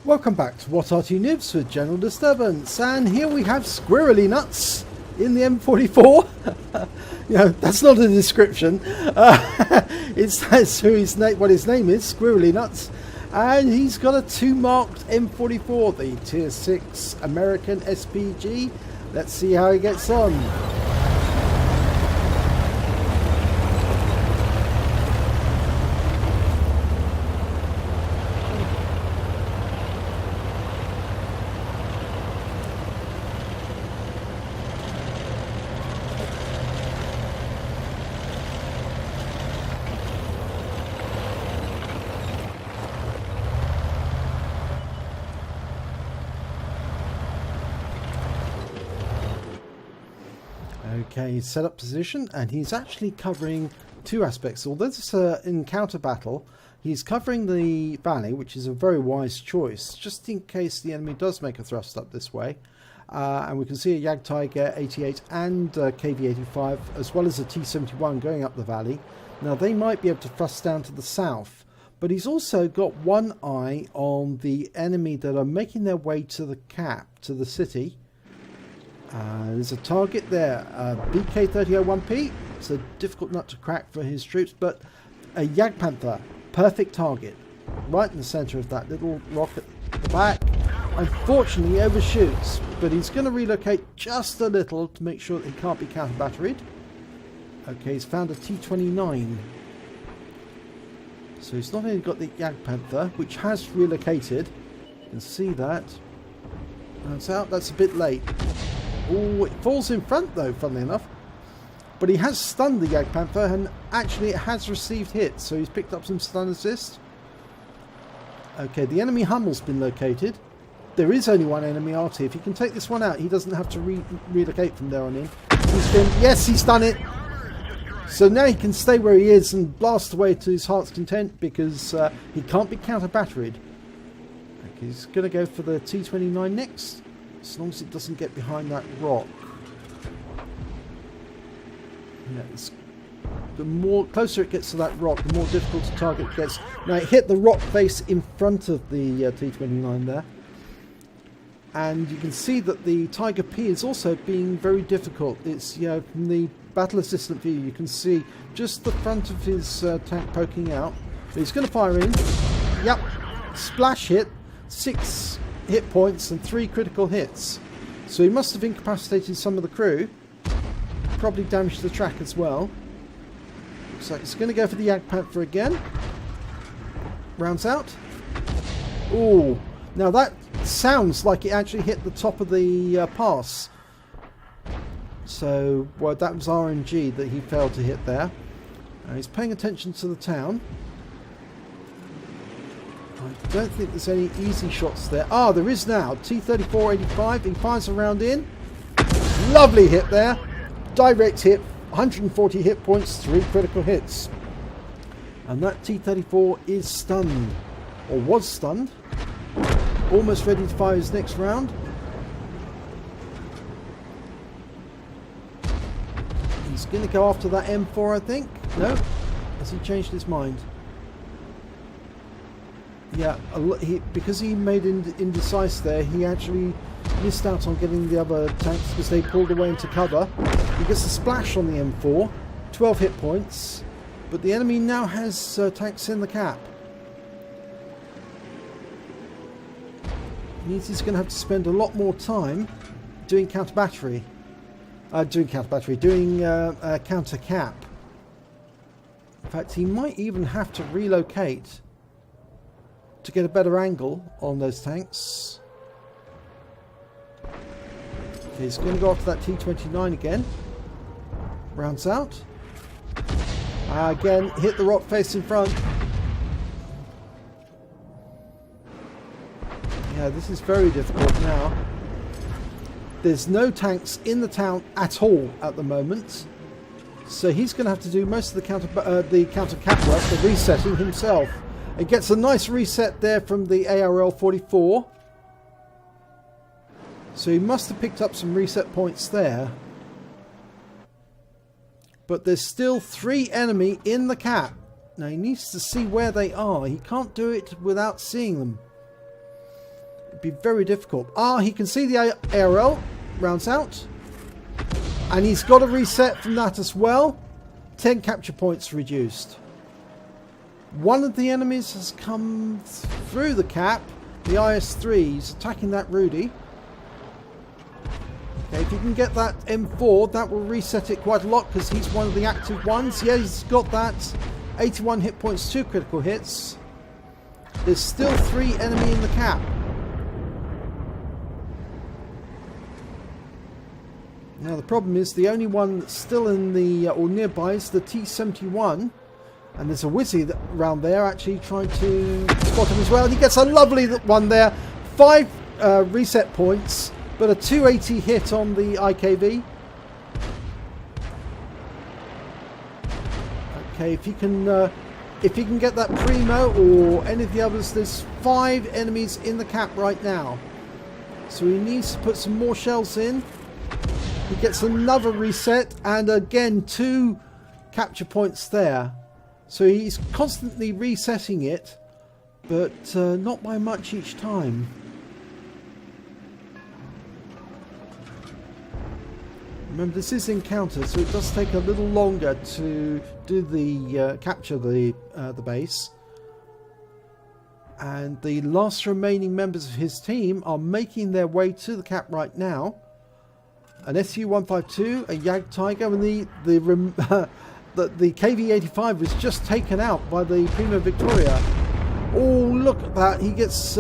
Welcome back to What Arty Noobs with General Disturbance, and here we have squirrlynuts in the M44. That's not a description. That's who what his name is, squirrlynuts, and he's got a 2 marked M44, the Tier 6 American SPG. Let's see how he gets on. Okay, he's set up position, and he's actually covering 2 aspects. Although this is an encounter battle, he's covering the valley, which is a very wise choice, just in case the enemy does make a thrust up this way. And we can see a Jagdtiger 88 and KV-85, as well as a T-71 going up the valley. Now, they might be able to thrust down to the south, but he's also got one eye on the enemy that are making their way to the cap, to the city. There's a target there, BK3001P. It's a difficult nut to crack for his troops, but a Jagdpanther, perfect target, right in the centre of that little rock at the back. Unfortunately, he overshoots, but he's going to relocate just a little to make sure that he can't be counter-batteried. Okay, he's found a T-29. So he's not only got the Jagdpanther, which has relocated. You can see that. That's out, that's a bit late. Oh, it falls in front though, funnily enough. But he has stunned the Jagdpanther, and actually it has received hits, so he's picked up some stun assist. Okay, the enemy Hummel's been located. There is only one enemy Arty. If he can take this one out, he doesn't have to relocate from there on in. Yes, he's done it! So now he can stay where he is and blast away to his heart's content, because he can't be counter-batteried. Okay, he's going to go for the T-29 next, as long as it doesn't get behind that rock. Yeah, the more closer it gets to that rock, the more difficult to target it gets. Now it hit the rock face in front of the T-29 there. And you can see that the Tiger P is also being very difficult. It's, from the battle assistant view, you can see just the front of his tank poking out. But he's going to fire in. Yep, splash hit, 6 hit points and 3 critical hits. So he must have incapacitated some of the crew. Probably damaged the track as well. Looks like he's going to go for the Jagdpanther again. Rounds out. Oh, now that sounds like it actually hit the top of the pass. So, well, that was RNG that he failed to hit there. He's paying attention to the town. I don't think there's any easy shots there. Ah, there is now. T-34-85. He fires a round in. Lovely hit there. Direct hit. 140 hit points, 3 critical hits. And that T-34 is stunned. Or was stunned. Almost ready to fire his next round. He's going to go after that M4, I think. No? Has he changed his mind? Yeah, because he made indecisive there, he actually missed out on getting the other tanks because they pulled away into cover. He gets a splash on the M4, 12 hit points, but the enemy now has tanks in the cap. Means he's going to have to spend a lot more time doing counter-battery. Doing counter-cap. In fact, he might even have to relocate to get a better angle on those tanks. Okay, he's going to go after that T-29 again. Rounds out. Again, hit the rock face in front. Yeah, this is very difficult now. There's no tanks in the town at all at the moment. So he's going to have to do most of the counter-cap work, the resetting himself. It gets a nice reset there from the ARL-44. So he must have picked up some reset points there. But there's still 3 enemy in the cap. Now he needs to see where they are. He can't do it without seeing them. It'd be very difficult. Ah, he can see the ARL. Rounds out. And he's got a reset from that as well. 10 capture points reduced. One of the enemies has come through the cap. The IS-3. He's attacking that Rudy. Okay, if you can get that M4, that will reset it quite a lot because he's one of the active ones. Yeah, he's got that. 81 hit points, 2 critical hits. There's still 3 enemy in the cap. Now the problem is the only one that's still in the or nearby is the T-71, and there's a Wizzy around there actually trying to spot him as well. And he gets a lovely one there, 5 reset points, but a 280 hit on the IKV. Okay, if he can get that Primo or any of the others, there's 5 enemies in the cap right now, so he needs to put some more shells in. He gets another reset and again 2 capture points there. So he's constantly resetting it, but not by much each time. Remember, this is encounter, so it does take a little longer to do the capture the base. And the last remaining members of his team are making their way to the cap right now. An SU-152, a Yag Tiger, and the KV-85 was just taken out by the Primo Victoria. Oh, look at that! He gets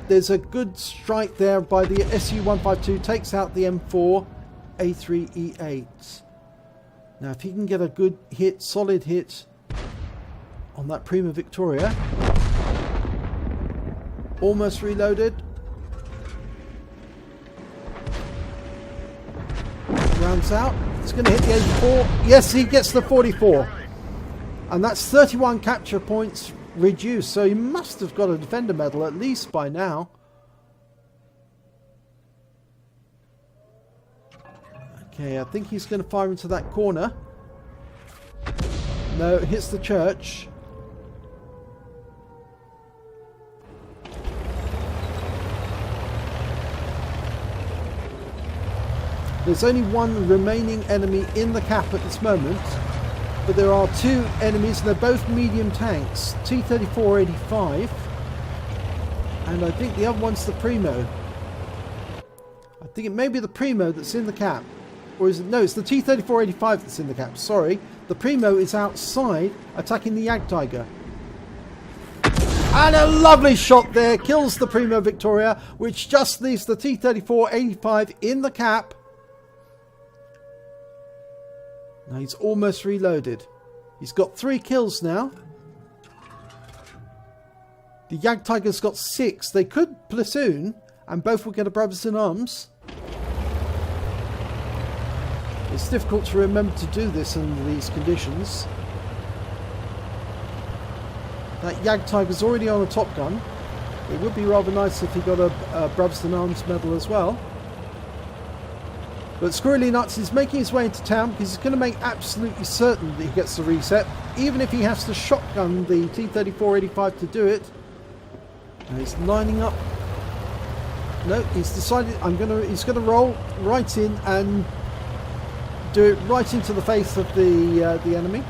there's a good strike there by the SU-152, takes out the M4 A3E8. Now, if he can get a good hit, solid hit on that Primo Victoria, almost reloaded. Rounds out. It's going to hit the 84. Yes, he gets the 44. And that's 31 capture points reduced. So he must have got a defender medal at least by now. Okay, I think he's going to fire into that corner. No, it hits the church. There's only 1 remaining enemy in the cap at this moment, but there are 2 enemies and they're both medium tanks. T-34-85, and I think the other one's the Primo. I think it may be the Primo that's in the cap. Or is it? No, it's the T-34-85 that's in the cap, sorry. The Primo is outside attacking the Yag Tiger. And a lovely shot there, kills the Primo Victoria, which just leaves the T-34-85 in the cap. Now he's almost reloaded. He's got 3 kills now. The Yag Tiger's got 6. They could platoon and both will get a brothers in arms. It's difficult to remember to do this under these conditions. That Yag Tiger's already on a Top Gun. It would be rather nice if he got a brothers in arms medal as well. But squirrlynuts is making his way into town because he's going to make absolutely certain that he gets the reset, even if he has to shotgun the T-34-85 to do it. Now he's lining up. No, he's decided he's going to roll right in and do it right into the face of the enemy.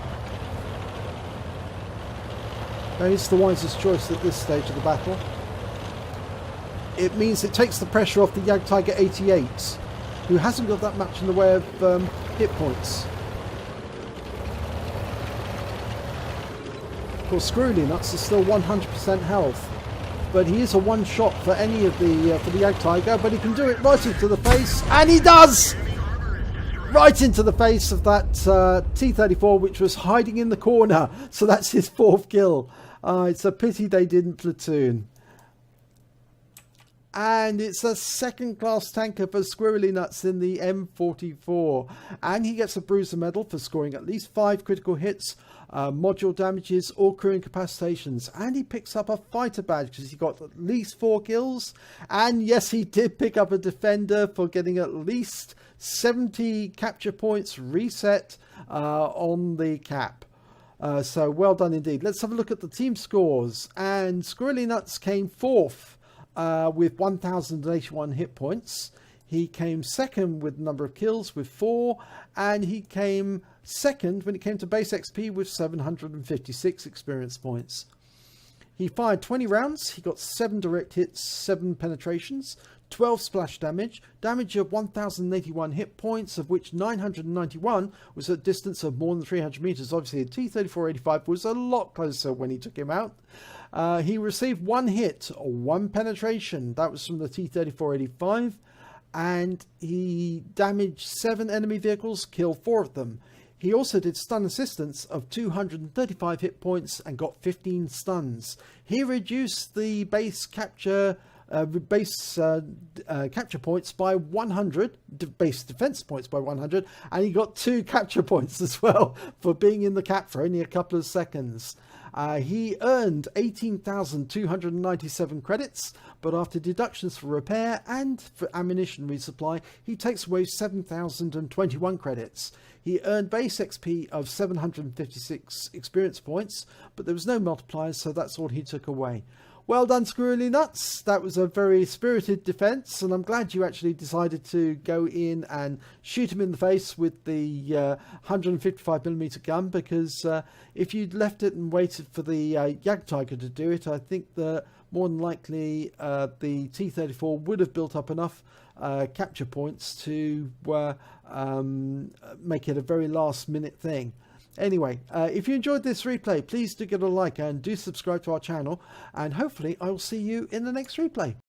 That is the wisest choice at this stage of the battle. It means it takes the pressure off the Yag Tiger 88. Who hasn't got that much in the way of hit points. Of course, squirrlynuts is still 100% health, but he is a one-shot for any of the for the Yag Tiger. But he can do it right into the face, and he does, right into the face of that T-34, which was hiding in the corner. So that's his 4th kill. It's a pity they didn't platoon. And it's a 2nd class tanker for squirrlynuts in the M44. And he gets a bruiser medal for scoring at least 5 critical hits, module damages or crew incapacitations. And he picks up a fighter badge because he got at least 4 kills. And yes, he did pick up a defender for getting at least 70 capture points reset on the cap. So well done indeed. Let's have a look at the team scores. And Squirrlynuts came fourth with 1,081 hit points. He came second with number of kills with 4, and he came second when it came to base XP with 756 experience points. He fired 20 rounds, he got 7 direct hits, 7 penetrations, 12 splash damage, damage of 1,081 hit points, of which 991 was at a distance of more than 300 meters. Obviously, the T-3485 was a lot closer when he took him out. He received 1 hit, 1 penetration. That was from the T-3485. And he damaged 7 enemy vehicles, killed 4 of them. He also did stun assistance of 235 hit points and got 15 stuns. He reduced the base capture points by 100, base defense points by 100, and he got 2 capture points as well for being in the cap for only a couple of seconds. He earned 18,297 credits, but after deductions for repair and for ammunition resupply, he takes away 7,021 credits. He earned base XP of 756 experience points, but there was no multipliers, so that's all he took away. Well done, Squirrlynuts. That was a very spirited defense, and I'm glad you actually decided to go in and shoot him in the face with the 155mm gun, because if you'd left it and waited for the Jagdtiger to do it, I think that more than likely the T-34 would have built up enough capture points to make it a very last minute thing. Anyway, if you enjoyed this replay, please do give it a like and do subscribe to our channel, and hopefully I will see you in the next replay.